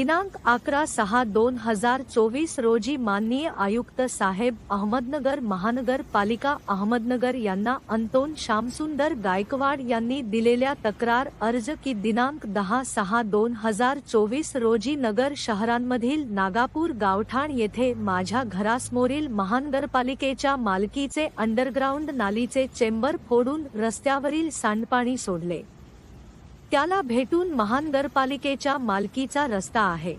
दिनांक 11/6/2024 रोजी माननीय आयुक्त साहेब अहमदनगर महानगरपालिका अहमदनगर यांना अंतोन श्यामसुंदर गायकवाड यांनी दिलेल्या तक्रार अर्ज की दिनांक 10/6/2024 रोजी नगर शहरांमधील नागापूर गावठाण येथे माझ्या घरासमोरील महानगरपालिकेच्या मालकीचे अंडरग्राउंड नालीचे चेंबर फोडून रस्त्यावरील सांडपाणी सोडले। त्याला भेटून महानगरपालिकेच्या मालकीचा रस्ता आहे।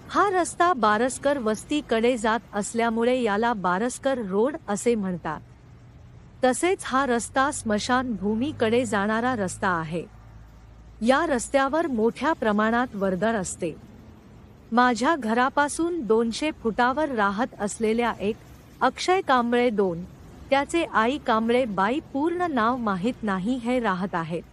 हा रस्ता बारसकर वस्तीकडे जात असल्यामुळे याला बारसकर रोड असे म्हणतात। तसेच हा रस्ता स्मशानभूमीकडे जाणारा रस्ता आहे। या रस्त्यावर मोठ्या प्रमाणात वर्दळ असते। माझ्या घरापासून 200 फुटावर राहत असलेल्या एक अक्षय कांबळे 2 त्याचे आई कांबळे बाई पूर्ण नाव माहित नाही हे राहत आहेत।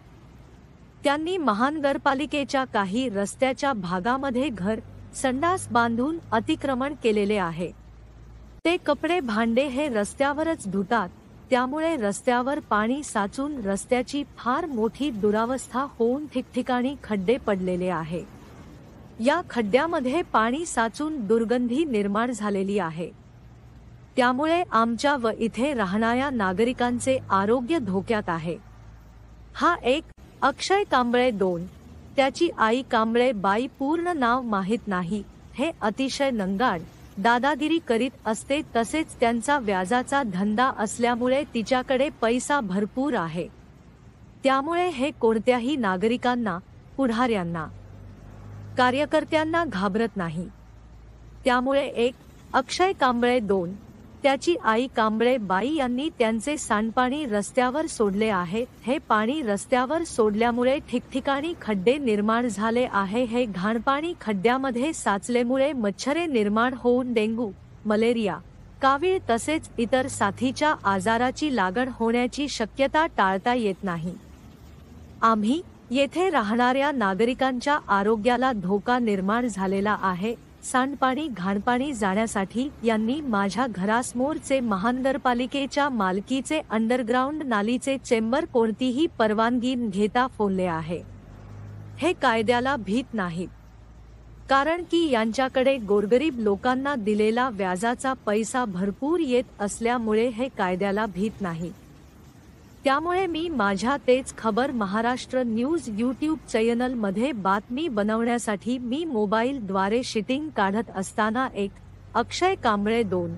त्यांनी महानगरपालिकेच्या काही रस्त्याच्या भागामध्ये घर संडास बांधून अतिक्रमण केलेले आहे। ते कपडे भांडे हे रस्त्यावरच धुतात, त्यामुळे रस्त्यावर पाणी साचून रस्त्याची फार मोठी दुरावस्था होऊन ठिकठिकाणी खड्डे पडलेले आहे। या खड्ड्यामध्ये पाणी साचून दुर्गंधी निर्माण झालेली आहे। त्यामुळे आमच्या व इथे राहणाऱ्या नागरिकांचे आरोग्य धोक्यात आहे। हा एक अक्षय कांबळे 2 त्याची आई कांबळे बाई पूर्ण नाव माहित नाही हे अतिशय नंगाड दादागिरी करीत असते। तसेच त्यांचा व्याजाचा धंदा असल्यामुळे तिच्याकडे पैसा भरपूर आहे। त्यामुळे हे कोणत्याही नागरिकांना, पुढाऱ्यांना, कार्यकर्त्यांना घाबरत नाही। त्यामुळे एक अक्षय कांबळे 2 त्याची आई कांबळे बाई यांनी त्यांचे सांडपाणी रस्त्यावर सोडले आहे। हे पाणी रस्त्यावर सोडल्यामुळे ठिकठिकाणी खड्डे निर्माण झाले आहे। हे घाणपाणी खड्ड्यामध्ये साचल्यामुळे मच्छरे निर्माण होऊन डेंग्यू, मलेरिया, कावीळ तसेच इतर साथीच्या आजाराची लागण होण्याची शक्यता टाळता येत नाही। आम्ही येथे राहणाऱ्या नागरिकांच्या आरोग्याला धोका निर्माण झालेला आहे। सांडपाणी घाणपाणी जाण्यासाठी यांनी माझ्या घरासमोरचे महानगरपालिकेच्या मालकीचे अंडरग्राउंड नालीचे चेंबर कोणतीही परवानगी घेता फोडले आहे। हे कायद्याला भीत नाहीत, कारण की यांच्याकडे गोरगरीब लोकांना दिलेला व्याजाचा पैसा भरपूर येत असल्यामुळे हे कायद्याला भीत नाहीत। त्यामुळे मी माझ्या तेच खबर महाराष्ट्र न्यूज यूट्यूब चॅनल मध्ये बातमी बनवण्यासाठी मी मोबाईल द्वारे शूटिंग काढत असताना एक अक्षय कांबळे 2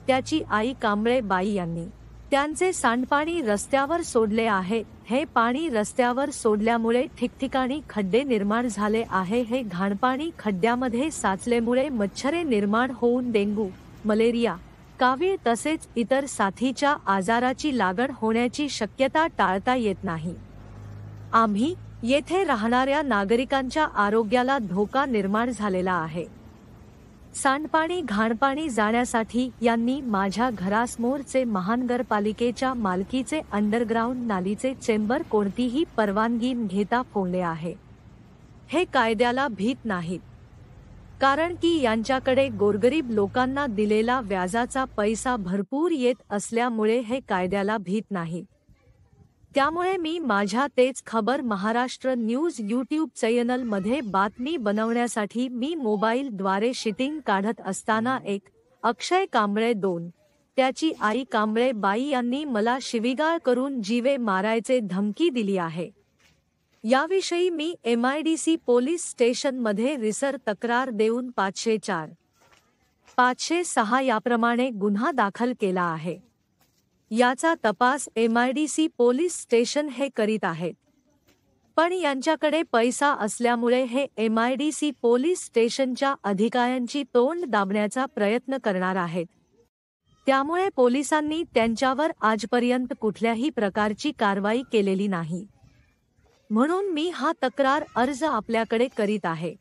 त्याची आई कांबळे बाई यांनी त्यांचे सांडपाणी रस्त्यावर सोडले आहे। हे पाणी रस्त्यावर सोडल्यामुळे ठिकठिकाणी खड्डे निर्माण झाले आहे। हे घाणपाणी खड्ड्यामध्ये साचल्यामुळे मच्छरे निर्माण होऊन डेंग्यू, मलेरिया, कावीळ तसेच इतर साथीच्या आजाराची लागण होण्याची शक्यता टाळता येत नाही। आम्ही येथे राहणाऱ्या नागरिकांच्या आरोग्याला धोका निर्माण झालेला आहे। सांडपाणी घाणपाणी जाण्यासाठी यांनी माझ्या घरासमोरचे महानगरपालिकेच्या मालकीचे अंडरग्राउंड नालीचे चेंबर कोणतीही परवानगी घेता फोडले आहे। हे कायद्याला भीत नाहीत, कारण की यांच्याकडे गोरगरीब लोकांना दिलेला व्याजाचा पैसा भरपूर येत असल्यामुळे हे कायद्याला भीत नाहीत। त्यामुळे मी माझ्या तेच खबर महाराष्ट्र न्यूज यूट्यूब चॅनल मध्ये बातमी बनवण्यासाठी मी मोबाईल द्वारे शूटिंग काढत असताना एक अक्षय कांबळे 2 त्याची आई कांबळे बाई यांनी मला शिवीगाळ करून जीवे मारायचे धमकी दिली आहे। याविषयी मी MIDC पोलीस स्टेशन मध्ये रिसर तक्रार देऊन 504, 506 याप्रमाणे गुन्हा दाखल केला आहे। याचा तपास MIDC पोलीस स्टेशन हे करीत आहेत। पण यांच्याकडे पैसा असल्यामुळे हे MIDC पोलीस स्टेशनच्या अधिकाऱ्यांची तोंड दाबण्याचा प्रयत्न करणार आहेत। त्यामुळे पोलिसांनी त्यांच्यावर आजपर्यंत कुठल्याही प्रकारची कारवाई केलेली नाही। म्हणून मी हा तक्रार अर्ज आपल्याकडे करीत आहे।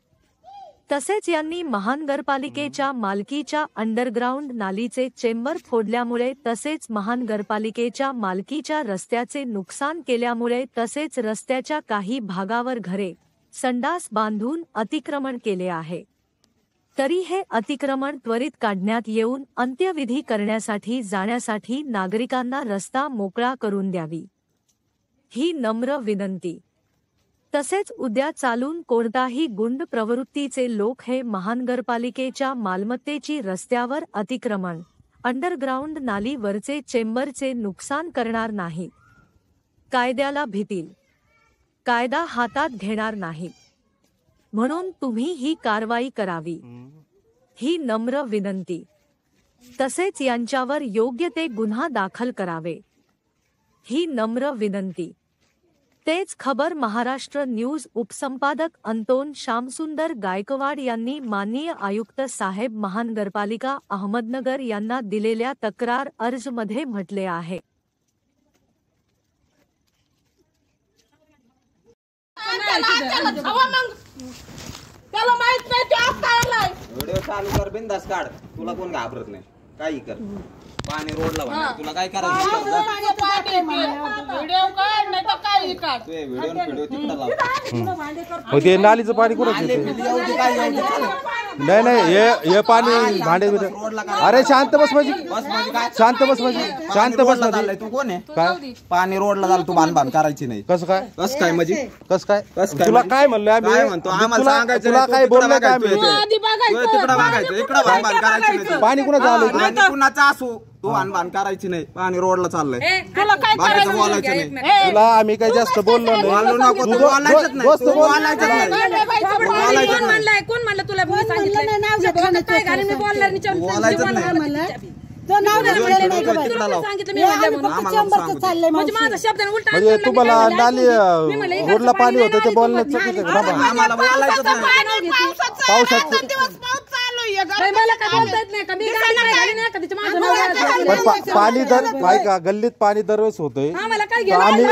तसेच यांनी महानगरपालिकेच्या मालकीच्या अंडरग्राउंड नालीचे चेंबर फोडल्यामुळे तसेच महानगरपालिकेच्या मालकीच्या रस्त्याचे नुकसान केल्यामुळे तसेच रस्त्याच्या काही भागावर घरे, संडास बांधून अतिक्रमण केले आहे। तरी हे अतिक्रमण त्वरित काढण्यात येऊन अंत्यविधी करण्यासाठी जाण्यासाठी नागरिकांना रस्ता मोकळा करून द्यावी, ही नम्र विनंती। तसेच उद्या चालून कोणताही गुंड प्रवृत्तीचे लोक हे महानगरपालिकेच्या मालमत्तेची रस्त्यावर अतिक्रमण, अंडरग्राउंड नाली वरचे चेंबरचे नुकसान करणार नाहीत. कायद्याला भितील, कायदा हातात घेणार नाहीत. म्हणून तुम्ही ही कारवाई करावी, ही नम्र विनंती. तसेच यांच्यावर योग्य ते गुन्हा दाखल करावे, ही नम्र विनंती. तेच खबर महाराष्ट्र न्यूज उपसंपादक अंतोन श्यामसुंदर गायकवाड यांनी माननीय आयुक्त साहेब महानगरपालिका अहमदनगर यांना दिलेल्या तक्रार अर्जमध्ये म्हटले आहे. त्याला माहित नाही ते आता आलाय. व्हिडिओ चालू कर, बिंदास काढ, तुला कोण घाबरत नाही. काही कर, पाणी रोडला वाहणार, तुला काय करायचं व्हिडिओ काढ नाही तर काही काढ. तू व्हिडिओ तिकडे लाव. ते नालीचं पाणी कुठं नाही नाही हे पाणी भांडे अरे शांत बस म्हणजे शांत बस म्हणजे शांत बस म्हणजे तू कोण आहे? काय पाणी रोडला झालं, तू बांध करायची नाही. कसं काय कस काय म्हणजे कस काय तुला काय म्हणलं काय म्हणतो? आम्हाला सांगायचं तुला काय बोललं काय आधी बघायचं. तिकडे बघायचं, इकडे बांध करायची नाही. पाणी कुणाचं आलं पाणी कुणाचं असू, तू बांध करायची नाही. पाणी रोडला चाललंय, तुला काय बाकीचं बोलायचं नाही. तुला आम्ही काही जास्त बोललो बोलू नको, तू बोलायचंच नाही. दोस्त तू बोल. बोलायचंच नाही. कोण म्हणलंय? कोण म्हणलं तुला? मी सांगितलं काय घाली मी बोलणार नाही. बोलायचंच नाही. तिकडे लाव. सांगितलं मी म्हणजे माझा शब्द उलटा म्हणजे तुम्हाला नाली रोडला पाणी होतं ते बोलणं चुकीचं आहे का? आम्हाला बोलायचंच नाही. पावसाचं मला काय बोलता येत नाही का? मी गाडी नाही घाली नाही का तिच्या माझं पण पाणी दर ऐका, गल्लीत पाणी दरवेळेस होतंय. आम्हाला काय तर आम्ही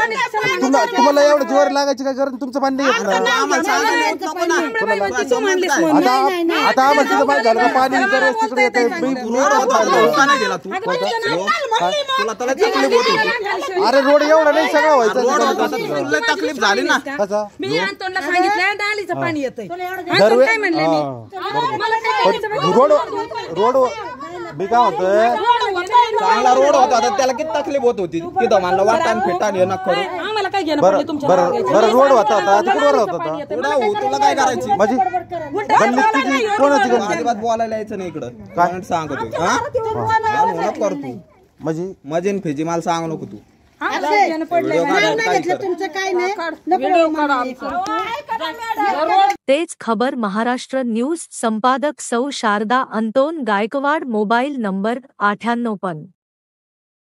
तुम्हाला एवढं जोर लागायची काय गरज? तुमचं पाणी नाही येत ना. आम्हाला सांगायला नको ना. आता आम्हाला तिथं माहित झालं का पाणी दरवेळेस तिकडे येतंय. रोड होता, रोड का नाही गेला तू? तुला त्याला तकलीफ होत होती. अरे रोड एवढा नाही सगळं रोड होता व्हायचं. तर तुला तकलीफ झाली ना. कसा मी अंतोनला सांगितलं नालीचं पाणी येतंय. दरवेळेस काय म्हणले मी? मला काय करायचं? रोड मी काय होतंय चांगला रोड होता तर त्याला किती तकलीफ होत होती. तिथं म्हणलं वाटाण फेटाण हे नका करू. आम्हाला काय घेणं बरं पडलं तुमच्या बरं बरं रोड होता आता तिकडे रोड होता पुढं हो, तुला काय करायची? म्हणजे गल्लीत तुझी कोणाची गल्ली अजिबात बोलायला यायचं नाही इकडं. काय? काय सांगतो हा कर तू म्हणजे मजीन फिजी मला सांगू नको तू. घेणं पडलं. व्हिडिओ काढ, काय कर. तेच खबर महाराष्ट्र न्यूज संपादक सौ शारदा अंतोन गायकवाड. Mobile number 98